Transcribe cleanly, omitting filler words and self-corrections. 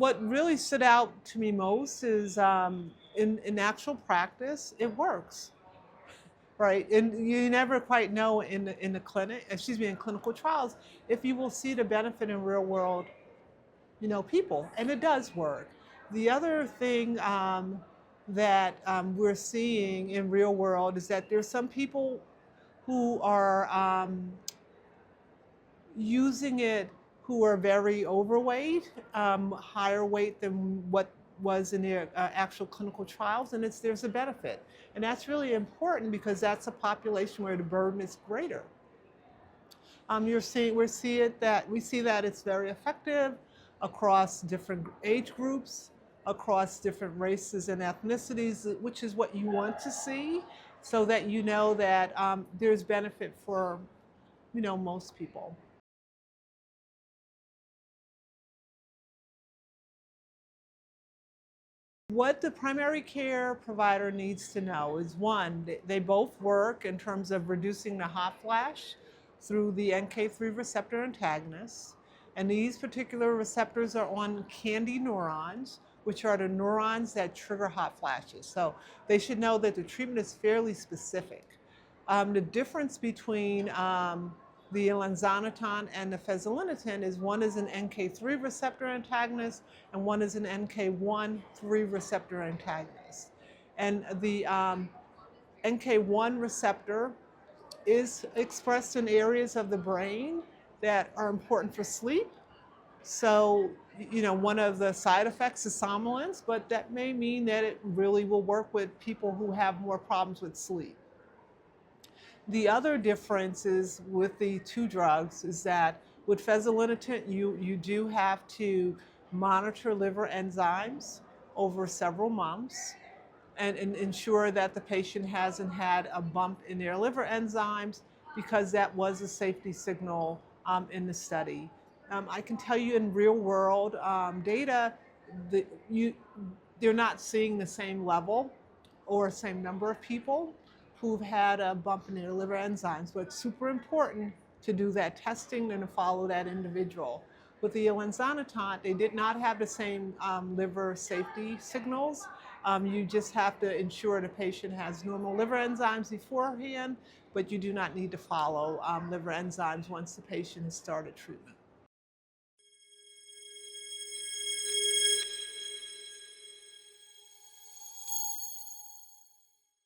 What really stood out to me most is in actual practice, it works, right? And you never quite know in the clinic, excuse me, in clinical trials, if you will see the benefit in real world, people, and it does work. The other thing that we're seeing in real world is that there's some people who are using it who are very overweight, higher weight than what was in their actual clinical trials, and there's a benefit. And that's really important because that's a population where the burden is greater. We see that it's very effective across different age groups, across different races and ethnicities, which is what you want to see, so that you know that there's benefit for most people. What the primary care provider needs to know is one, they both work in terms of reducing the hot flash through the NK3 receptor antagonists. And these particular receptors are on KNDy neurons, which are the neurons that trigger hot flashes. So they should know that the treatment is fairly specific. The difference between the elinzanetant and the fezolinetant is one is an NK3 receptor antagonist and one is an NK1/3 receptor antagonist. And the NK1 receptor is expressed in areas of the brain that are important for sleep. So, one of the side effects is somnolence, but that may mean that it really will work with people who have more problems with sleep. The other difference is with the two drugs is that with fezolinetant, you do have to monitor liver enzymes over several months and ensure that the patient hasn't had a bump in their liver enzymes because that was a safety signal in the study. I can tell you in real world data, that they're not seeing the same level or same number of people who've had a bump in their liver enzymes, but it's super important to do that testing and to follow that individual. With the elinzanetant, they did not have the same liver safety signals. You just have to ensure the patient has normal liver enzymes beforehand, but you do not need to follow liver enzymes once the patient has started treatment.